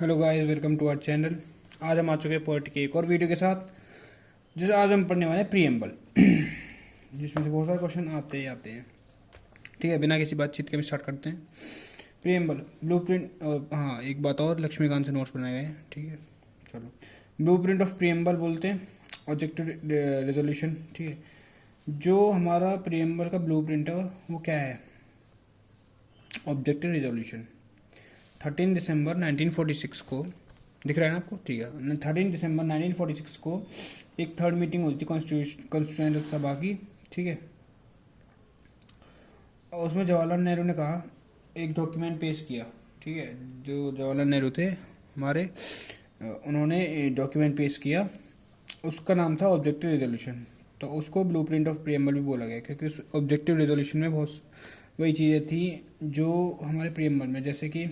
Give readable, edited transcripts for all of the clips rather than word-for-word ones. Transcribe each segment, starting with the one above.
Hello guys, welcome to our channel. आज हम आ चुके हैं पोएट की एक और वीडियो के साथ, जिसे आज हम पढ़ने वाले हैं प्रीएम्बल, जिसमें से बहुत सारे क्वेश्चन आते ही आते हैं। ठीक है, बिना किसी बातचीत के हम स्टार्ट करते हैं। Preamble blueprint. हाँ, एक बात और, लक्ष्मीकांत से नोट्स बनाए गए हैं। ठीक है, चलो। ब्लूप्रिंट ऑफ प्रीएम्बल बोलते हैं ऑब्जेक्टिव रेजोल्यूशन। ठीक है, जो हमारा प्रीएम्बल का ब्लूप्रिंट है वो क्या है? Objective resolution. 13 दिसंबर 1946 को, दिख रहा है ना आपको? ठीक है, 13 दिसंबर 1946 को एक थर्ड मीटिंग हुई थी कॉन्स्टिट्यूएंट सभा की। ठीक है, और उसमें जवाहरलाल नेहरू ने कहा, एक डॉक्यूमेंट पेश किया। ठीक है, जो जवाहरलाल नेहरू थे हमारे, उन्होंने डॉक्यूमेंट पेश किया, उसका नाम था ऑब्जेक्टिव रेजोल्यूशन। तो उसको ब्लूप्रिंट ऑफ प्रीएम्बल भी बोला गया, क्योंकि उस ऑब्जेक्टिव रेजोल्यूशन में बहुत वही चीज़ें थी जो हमारे प्रीएम्बल में, जैसे कि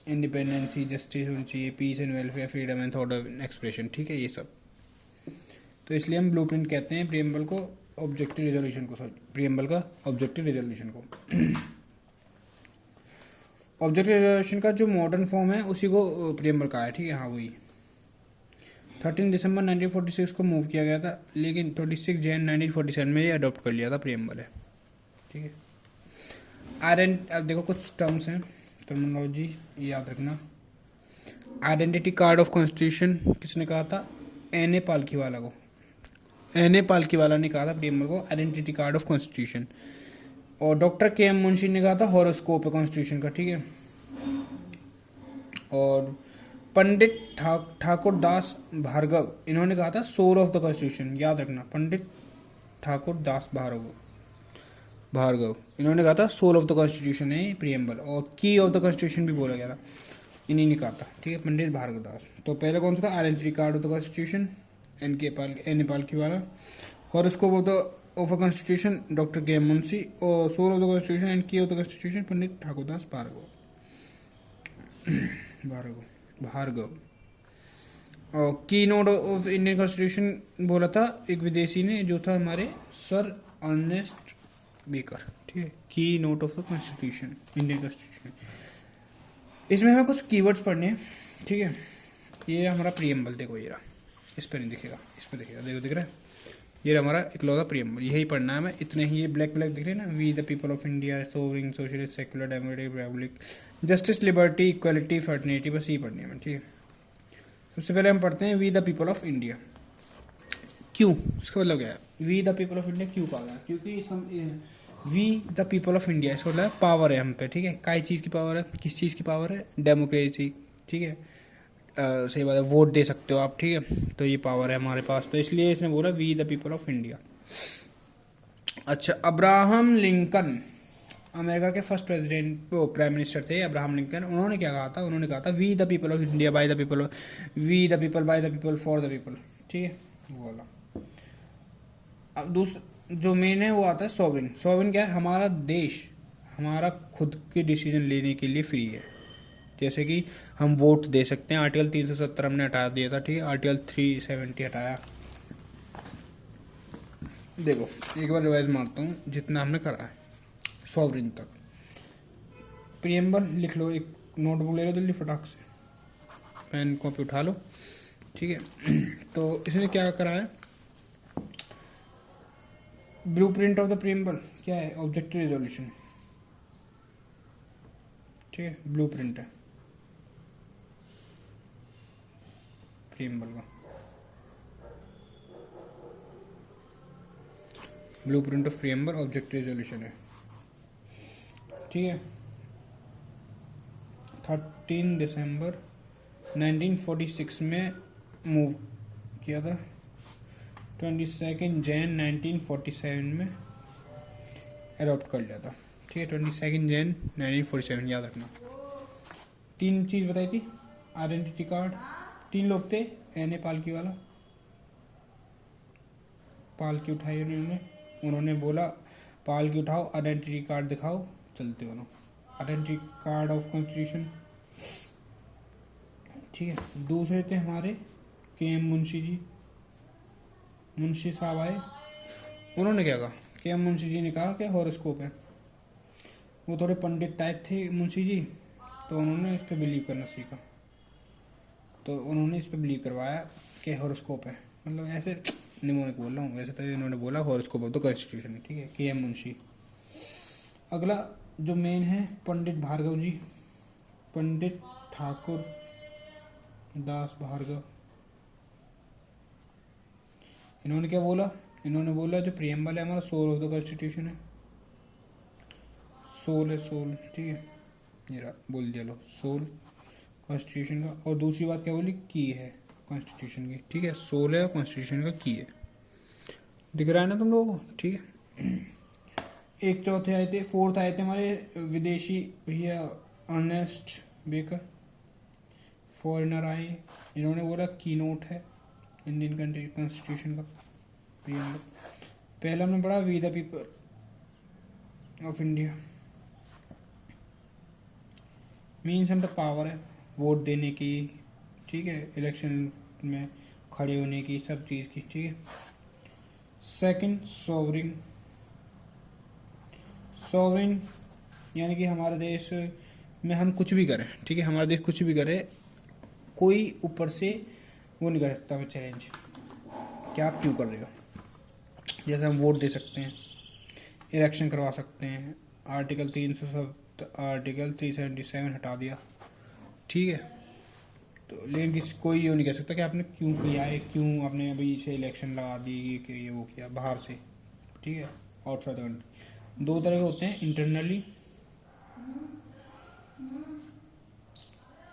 इंडिपेंडेंसी, जस्टिस होनी चाहिए, peace and welfare, freedom and thought of expression. ठीक है, ये सब। तो इसलिए हम ब्लूप्रिंट कहते हैं प्रीएम्बल को, ऑब्जेक्टिव रेजोल्यूशन को, सॉरी, प्रीएम्बल का ऑब्जेक्टिव रेजोल्यूशन को। ऑब्जेक्टिव रेजोल्यूशन का जो मॉडर्न फॉर्म है उसी को प्रीएम्बल कहा है। ठीक है, हाँ वही। 13 दिसंबर 1946 को मूव किया गया था, लेकिन 26 जैन 1947 में ये अडॉप्ट कर लिया था, प्रीएम्बल है। ठीक है, अब देखो कुछ टर्म्स हैं, टर्मिनोलॉजी याद रखना। आइडेंटिटी कार्ड ऑफ कॉन्स्टिट्यूशन किसने कहा था? एन ए पालकीवाला को। एन ए पालकीवाला ने कहा था प्रीएम्बल को आइडेंटिटी कार्ड ऑफ कॉन्स्टिट्यूशन। और डॉक्टर के एम मुंशी ने कहा था हॉरोस्कोप है कॉन्स्टिट्यूशन का। ठीक है, और पंडित ठाकुर दास भार्गव, इन्होंने कहा था सोल ऑफ द कॉन्स्टिट्यूशन। याद रखना, पंडित ठाकुर दास भार्गव, इन्होंने कहा था सोल ऑफ द कॉन्स्टिट्यूशन है प्रीएम्बल, और की ऑफ द कॉन्स्टिट्यूशन भी बोला गया था, इन्हीं ने कहा था। ठीक है, पंडित भार्गव दास। तो पहले कौन सा था? Identity card of the constitution, N Palkhivala. Horoscope of a constitution, doctor K M Munshi. और soul of the constitution and key of the constitution, Pandit Thakurdas Bhargava. और की नोट ऑफ इंडियन कॉन्स्टिट्यूशन बोला था एक विदेशी ने, जो था हमारे सर अर्नेस्ट बेकर। ठीक है, की note of the constitution, Indian constitution. इसमें हमें कुछ कीवर्ड्स पढ़ने हैं। ठीक है, ये हमारा प्रीएम्बल, देखो ये रहा, इस पर नहीं दिखेगा, इस पर दिखेगा, देखो दिख रहा है, ये हमारा इकलौता प्रीएम्बल, यही पढ़ना है हमें। इतने ही, ये ब्लैक ब्लैक दिख रहे हैं ना, we the people of India, sovereign, socialist, secular, democratic republic, justice, liberty, equality, fraternity, बस यही पढ़नी है हमें। ठीक है, सबसे पहले हम पढ़ते हैं we the people of India. क्यों? इसका मतलब क्या है? We the people of India क्यों कहा गया? क्योंकि we the people of India, इसका मतलब पावर है हम पे। ठीक है, काय चीज़ की पावर है? किस चीज़ की पावर है? डेमोक्रेसी। ठीक है, सही बात है, वोट दे सकते हो आप। ठीक है, तो ये पावर है हमारे पास, तो इसलिए इसने बोला we the people of India. अच्छा, अब्राहम लिंकन, अमेरिका के फर्स्ट प्रेसिडेंट, वो प्राइम मिनिस्टर थे अब्राहम लिंकन। उन्होंने क्या कहा था? उन्होंने कहा था we the people of India, by the people, we the people, by the people, for the people. ठीक है, वो वाला। अब दूसरा जो मेन है वो आता है सॉवरिन। सॉवरिन क्या है? हमारा देश, हमारा खुद के डिसीजन लेने के लिए फ्री है। जैसे कि हम वोट दे सकते हैं, आर्टिकल 370 हमने हटा दिया था। ठीक है, आर्टिकल 370 हटाया। देखो एक बार रिवाइज मारता हूँ जितना हमने करा है सॉवरिन तक। प्रीएम्बल लिख लो, एक नोटबुक ले लो जल्दी फटाक से, पेन कॉपी उठा लो। ठीक है, तो इसने क्या करा है? ब्लूप्रिंट ऑफ द प्रीएम्बल क्या है? Objective resolution. ठीक है, ब्लूप्रिंट है प्रीएम्बल का। Blueprint of preamble objective resolution है। ठीक है, 13 दिसंबर 1946 में मूव किया था, 22 जैन 1947 में अडॉप्ट कर लिया था। ठीक है, 22 जैन 1947, याद रखना। तीन चीज़ बताई थी, आइडेंटिटी कार्ड, तीन लोग थे, एन ए पालकीवाला, पालकी उठाई उन्होंने बोला पालकी उठाओ, आइडेंटिटी कार्ड दिखाओ, चलते बनो, आइडेंटिटी कार्ड ऑफ कॉन्स्टिट्यूशन। ठीक है, दूसरे थे हमारे के एम मुंशी जी, मुंशी साहब आए, उन्होंने क्या कहा? के एम मुंशी जी ने कहा कि हॉरोस्कोप है। वो थोड़े पंडित टाइप थे मुंशी जी, तो उन्होंने इस पर बिलीव करना सीखा। तो उन्होंने इस पर बिलीव करवाया कि हॉरोस्कोप है, मतलब ऐसे निमोनिक बोल रहा हूँ, वैसे तो इन्होंने बोला हॉरोस्कोप ऑफ द कॉन्स्टिट्यूशन, ठीक है, के एम मुंशी। अगला जो मेन है पंडित भार्गव जी, पंडित ठाकुर दास भार्गव। इन्होंने क्या बोला, इन्होंने बोला जो प्रियम्बल है हमारा सोल ऑफ द कॉन्स्टिट्यूशन है, सोल है, सोल, ठीक है, ये रहा, बोल दिया लो, सोल कॉन्स्टिट्यूशन का। और दूसरी बात क्या बोली, की है कॉन्स्टिट्यूशन की, ठीक है, सोल है और कॉन्स्टिट्यूशन का की है, दिख रहा है ना तुम लोगों को, ठीक है। एक चौथे आए थे, फोर्थ आए थे हमारे विदेशी भैया अर्नेस्ट बेकर, फॉरेनर आए, इन्होंने बोला की नोट है इंडियन कंट्री कॉन्स्टिट्यूशन का। पहला हमने पढ़ा we the people of India, means हम द पावर है वोट देने की, ठीक है, इलेक्शन में खड़े होने की, सब चीज़ की, ठीक है। सेकंड सॉवरिन, सॉवरिन यानी कि हमारे देश में हम कुछ भी करें, ठीक है, हमारा देश कुछ भी करे, कोई ऊपर से वो नहीं कर सकता हमें चैलेंज कि आप क्यों कर रहे हो। जैसे हम वोट दे सकते हैं, इलेक्शन करवा सकते हैं, आर्टिकल 377 हटा दिया, ठीक है, तो लेकिन कोई ये नहीं कह सकता कि आपने क्यों किया है, क्यों आपने अभी से इलेक्शन लगा दी कि ये वो किया बाहर से, ठीक है, आउटसाइड द कंट्री। दो तरह के होते हैं, इंटरनली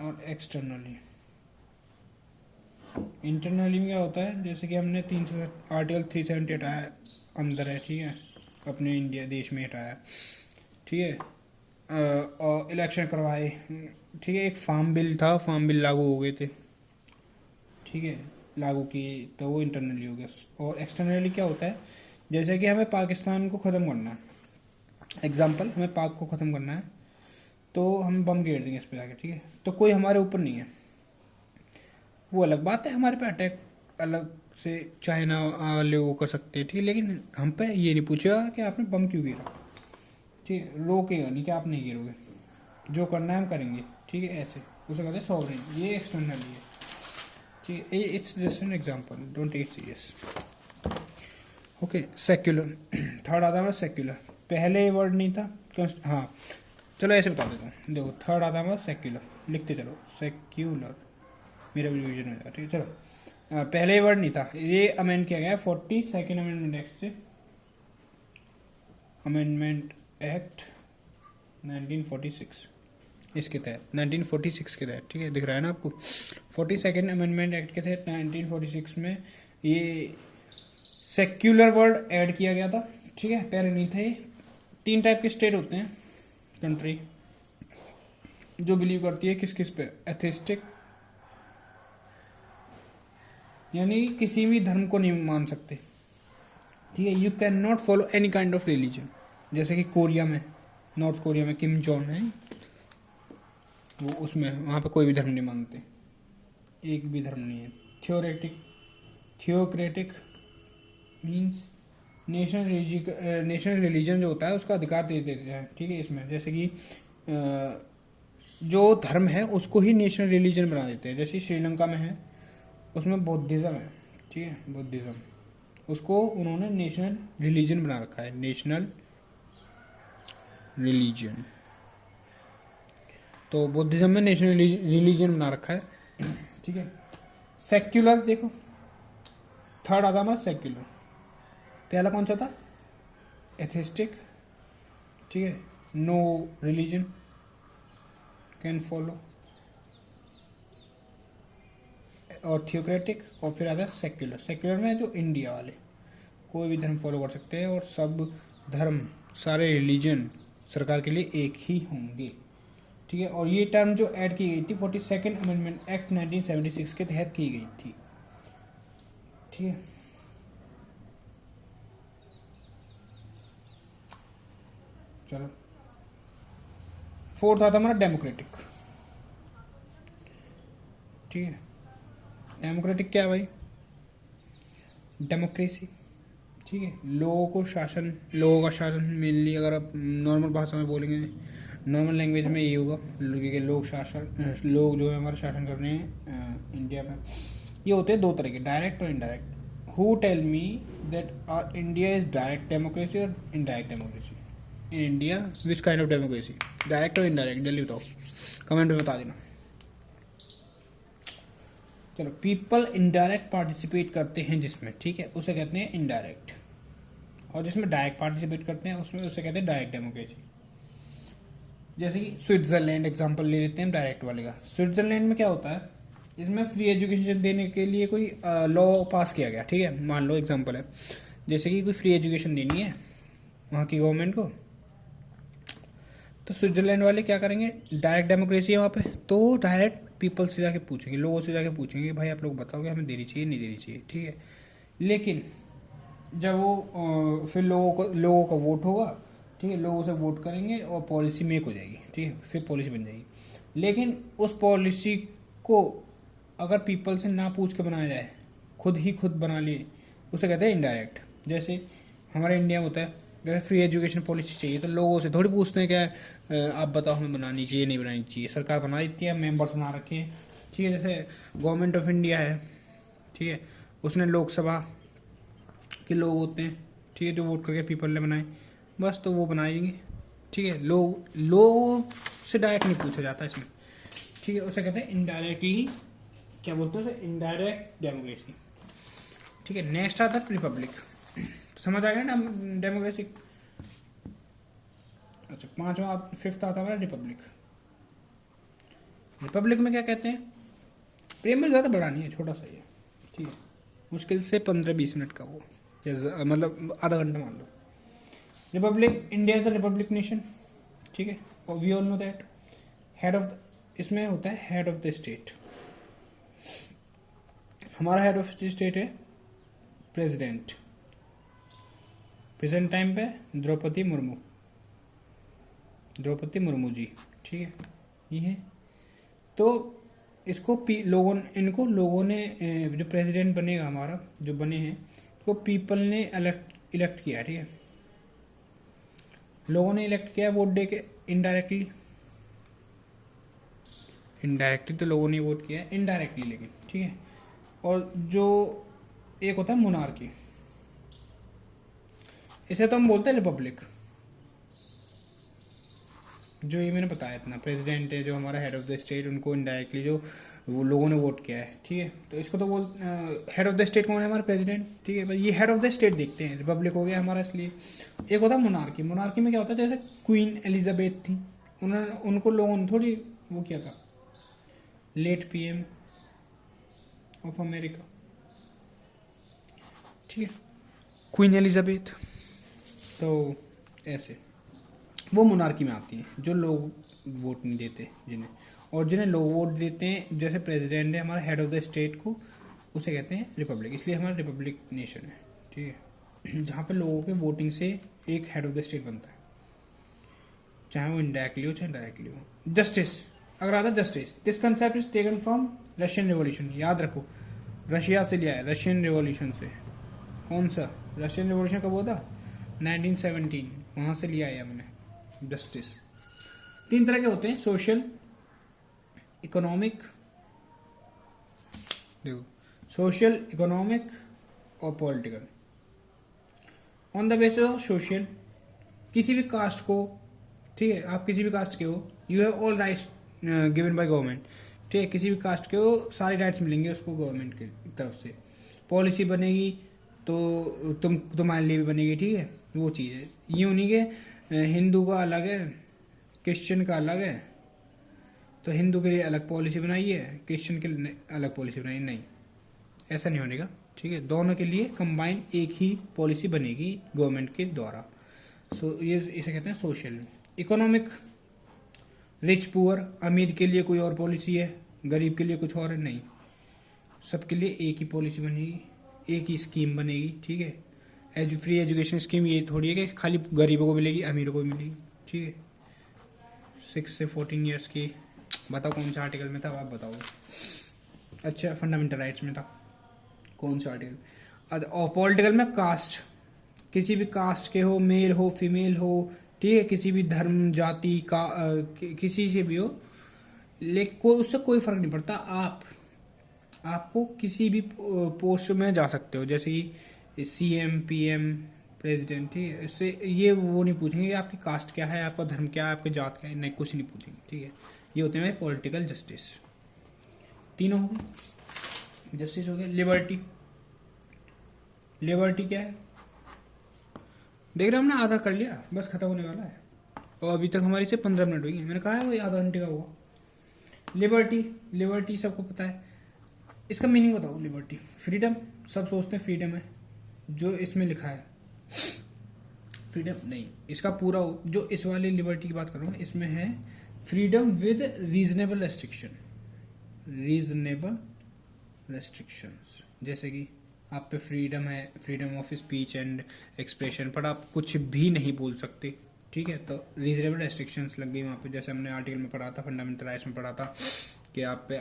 और एक्सटर्नली। इंटरनली में क्या होता है, जैसे कि हमने आर्टिकल 370 हटाया, अंदर है, ठीक है, अपने इंडिया देश में हटाया, ठीक है, और इलेक्शन करवाए, ठीक है, एक फार्म बिल था, फार्म बिल लागू हो गए थे, ठीक है, लागू किए, तो वो इंटरनली हो गया। और एक्सटर्नली क्या होता है, जैसे कि हमें पाकिस्तान को ख़त्म करना है, एग्जाम्पल हमें पाक को ख़त्म करना है, तो हम बम गिर देंगे इस पर जाके, ठीक है, तो कोई हमारे ऊपर नहीं है, वो अलग बात है, हमारे पे अटैक अलग से चाइना वाले वो कर सकते हैं, ठीक है, लेकिन हम पे ये नहीं पूछेगा कि आपने बम क्यों गिरा, ठीक है, रोकेगा नहीं कि आप नहीं गिरोगे, जो करना है हम करेंगे, ठीक है, ऐसे उसे कहते हैं सॉवरेन। ये एक्सटर्नली है, ठीक है, it's just an example, don't take serious. Okay, secular, third आता है सेक्युलर, पहले वर्ड नहीं था, हाँ चलो ऐसे बता देता हूँ, देखो थर्ड आता है सेक्युलर, लिखते चलो सेक्युलर, मेरा भी रिविजन हो जाएगा, ठीक है, चलो। पहले वर्ड नहीं था, ये अमेंड किया गया 42nd अमेंडमेंट एक्ट से, अमेंडमेंट एक्ट 1946 इसके तहत, 1946 के तहत, ठीक है, दिख रहा है ना आपको, 42nd अमेंडमेंट एक्ट के तहत 1946 में ये सेक्युलर वर्ड ऐड किया गया था, ठीक है, पहले नहीं था ये। 3 टाइप के स्टेट होते हैं, कंट्री जो बिलीव करती है किस किस पे, एथिस्टिक यानी किसी भी धर्म को नहीं मान सकते, ठीक है, you can not follow any kind of religion, जैसे कि कोरिया में, नॉर्थ कोरिया में किम जोंग है वो, उसमें वहाँ पे कोई भी धर्म नहीं मानते, एक भी धर्म नहीं है। थियोक्रेटिक मीन्स नेशनल रिलीजन जो होता है उसका अधिकार दे देते हैं, ठीक है, इसमें जैसे कि जो धर्म है उसको ही नेशनल रिलीजन बना देते हैं, जैसे श्रीलंका में है, उसमें बौद्धिज्म है, ठीक है, बौद्धिज्म, उसको उन्होंने नेशनल रिलीजन बना रखा है, नेशनल रिलीजन, तो बौद्धिज्म में नेशनल रिलीजन बना रखा है, ठीक है। सेक्युलर देखो, थर्ड आता हमारा सेक्युलर, पहला कौन सा था, एथिस्टिक, ठीक है, नो रिलीजन कैन फॉलो, और थियोक्रेटिक, और फिर आता है सेक्युलर। सेक्युलर में जो इंडिया वाले कोई भी धर्म फॉलो कर सकते हैं और सब धर्म सारे रिलीजन सरकार के लिए एक ही होंगे, ठीक है। और ये टर्म जो ऐड की गई थी 42nd अमेंडमेंट एक्ट 1976 के तहत की गई थी, ठीक है। चलो, फोर्थ आता हमारा डेमोक्रेटिक, ठीक है। डेमोक्रेटिक क्या है भाई, डेमोक्रेसी, ठीक है, लोगों का शासन मेनली, अगर आप नॉर्मल भाषा में बोलेंगे नॉर्मल लैंग्वेज में ये होगा कि लोग जो है हमारा शासन कर रहे हैं इंडिया में, ये होते हैं दो तरह के, डायरेक्ट और indirect. Who tell me that are India is direct democracy और indirect democracy? In India which kind of democracy, direct और इनडायरेक्ट? जल्दी बताओ, कमेंट में बता देना। चलो, पीपल इनडायरेक्ट पार्टिसिपेट करते हैं जिसमें, ठीक है, उसे कहते हैं इनडायरेक्ट, और जिसमें डायरेक्ट पार्टिसिपेट करते हैं उसमें उसे कहते हैं डायरेक्ट डेमोक्रेसी। जैसे कि स्विट्जरलैंड एग्जांपल ले लेते हैं डायरेक्ट वाले का। स्विट्जरलैंड में क्या होता है, इसमें फ्री एजुकेशन देने के लिए कोई लॉ पास किया गया, ठीक है, मान लो एग्जांपल है, जैसे कि कोई फ्री एजुकेशन देनी है वहाँ की गवर्नमेंट को, तो स्विट्जरलैंड वाले क्या करेंगे, डायरेक्ट डेमोक्रेसी है वहाँ पे, तो डायरेक्ट पीपल से जाके पूछेंगे, लोगों से जाके पूछेंगे भाई आप लोग बताओगे हमें देनी चाहिए नहीं देनी चाहिए, ठीक है। लेकिन जब वो फिर लोगों का वोट होगा, ठीक है, लोगों से वोट करेंगे और पॉलिसी मेक हो जाएगी, ठीक है, फिर पॉलिसी बन जाएगी। लेकिन उस पॉलिसी को अगर पीपल से ना पूछ के बनाया जाए, खुद बना लिए, उसे कहते हैं इनडायरेक्ट। जैसे हमारे इंडिया में होता है, जैसे फ्री एजुकेशन पॉलिसी चाहिए तो लोगों से थोड़ी पूछते हैं क्या आप बताओ हमें बनानी चाहिए नहीं बनानी चाहिए, सरकार बना देती है, मेंबर्स बना रखे हैं, ठीक है। जैसे गवर्नमेंट ऑफ इंडिया है, ठीक है, उसने लोकसभा के लोग होते हैं, ठीक है, जो वोट करके पीपल ने बनाए, बस तो वो बनाएंगे, ठीक है। लोग से डायरेक्ट नहीं पूछा जाता इसमें, ठीक है, उसे कहते हैं इनडायरेक्टली, क्या बोलते हैं उसे, इनडायरेक्ट डेमोक्रेसी, ठीक है। नेक्स्ट आता है रिपब्लिक, समझ आ गया ना डेमोक्रेसी। अच्छा, फिफ्थ आता है रिपब्लिक। रिपब्लिक में क्या कहते हैं, प्रेम में ज़्यादा बड़ा नहीं है, छोटा सा ही है, ठीक है, मुश्किल से 15-20 मिनट का वो, मतलब आधा घंटा मान लो। Republic, India is a republic nation, ठीक है, और we all know that head of, इसमें होता है हेड ऑफ द स्टेट। हमारा हेड ऑफ द स्टेट है प्रेसिडेंट, प्रेजेंट टाइम पे द्रौपदी मुर्मू जी, ठीक है, ये है। तो इसको लोगों ने जो प्रेसिडेंट बनेगा हमारा, जो बने हैं, तो पीपल ने इलेक्ट किया, ठीक है, लोगों ने इलेक्ट किया वोट दे के, इनडायरेक्टली तो लोगों ने वोट किया, इनडायरेक्टली लेकिन, ठीक है। और जो एक होता है मोनार्की, इसे तो हम बोलते हैं रिपब्लिक। जो ये मैंने बताया इतना, प्रेसिडेंट है जो हमारा हेड ऑफ द स्टेट, उनको इनडायरेक्टली जो वो लोगों ने वोट किया है, ठीक है, तो इसको तो हेड ऑफ द स्टेट कौन है, हमारा प्रेसिडेंट, ठीक है, ये हेड ऑफ द स्टेट देखते हैं, रिपब्लिक हो गया हमारा इसलिए। एक होता है मोनार्की, मोनार्की में क्या होता है, जैसे क्वीन एलिजाबेथ थी, उनको लोगों ने थोड़ी वो किया था, लेट पीएम ऑफ अमेरिका, ठीक है, क्वीन एलिजाबेथ, तो ऐसे वो मोनार्की में आती है, जो लोग वोट नहीं देते जिन्हें, और जिन्हें लोग वोट देते हैं, जैसे प्रेसिडेंट है हमारा हेड ऑफ द स्टेट को, उसे कहते हैं रिपब्लिक, इसलिए हमारा रिपब्लिक नेशन है, ठीक है, जहाँ पे लोगों के वोटिंग से एक हेड ऑफ द स्टेट बनता है, चाहे वो इनडायरेक्टली हो चाहे डायरेक्टली हो। जस्टिस, अगर आता justice, this concept is taken from Russian revolution, याद रखो रशिया से लिया है, रशियन रिवॉल्यूशन से। कौन सा रशियन रिवॉल्यूशन कब हुआ था, 1917, वहाँ से लिया है मैंने जस्टिस। 3 तरह के होते हैं, सोशल, इकोनॉमिक, देखो सोशल, इकोनॉमिक और political. On the basis of social, किसी भी कास्ट को, ठीक है, आप किसी भी कास्ट के हो, you have all rights given by government, ठीक है, किसी भी कास्ट के हो सारे राइट्स मिलेंगे उसको गवर्नमेंट की तरफ से। पॉलिसी बनेगी तो तुम्हारे लिए भी बनेगी, ठीक है, वो चीज़ है। ये नहीं कि हिंदू का अलग है क्रिश्चियन का अलग है, तो हिंदू के लिए अलग पॉलिसी बनाई है, क्रिश्चियन के लिए अलग पॉलिसी बनाई, नहीं, ऐसा नहीं होने का, ठीक है, दोनों के लिए कंबाइन एक ही पॉलिसी बनेगी गवर्नमेंट के द्वारा। ये इसे कहते हैं सोशल। इकोनॉमिक, रिच पुअर, अमीर के लिए कोई और पॉलिसी है, गरीब के लिए कुछ और है, नहीं, सबके लिए एक ही पॉलिसी बनेगी, एक ही स्कीम बनेगी, ठीक है। फ्री एजुकेशन स्कीम ये थोड़ी है कि खाली गरीबों को मिलेगी अमीरों को मिलेगी, ठीक है। 6 से 14 ईयर्स की, बताओ कौन सा आर्टिकल में था, आप बताओ। अच्छा, फंडामेंटल राइट्स में था, कौन सा आर्टिकल। अच्छा, और पॉलिटिकल में कास्ट, किसी भी कास्ट के हो, मेल हो फीमेल हो, ठीक है, किसी भी धर्म जाति का किसी से भी हो, लेकिन उससे कोई फर्क नहीं पड़ता। आपको किसी भी पोस्ट में जा सकते हो, जैसे कि CM PM प्रेसिडेंट, ठीक है। इससे ये वो नहीं पूछेंगे कि आपकी कास्ट क्या है, आपका धर्म क्या है, आपकी जात क्या है, नहीं, कुछ नहीं पूछेंगे, ठीक है। ये होते हैं पॉलिटिकल जस्टिस। तीनों हो गए, जस्टिस हो गए। लिबर्टी क्या है, देख रहे हो, हमने आधा कर लिया, बस खत्म होने वाला है, और अभी तक हमारी से 15 मिनट हुई है। मैंने कहा है वही आधा घंटे का हुआ। लिबर्टी सबको पता है। इसका मीनिंग बताओ। लिबर्टी, फ्रीडम, सब सोचते हैं फ्रीडम है, जो इसमें लिखा है फ्रीडम नहीं, इसका पूरा जो इस वाली लिबर्टी की बात कर रहा हूँ, इसमें है फ्रीडम विद रीजनेबल रेस्ट्रिक्शंस। जैसे कि आप पे फ्रीडम है, freedom of speech and expression, पर आप कुछ भी नहीं बोल सकते, ठीक है। तो रीजनेबल रेस्ट्रिक्शंस लग गई वहाँ पे, जैसे हमने आर्टिकल में पढ़ा था, फंडामेंटल राइट्स में पढ़ा था कि आप पे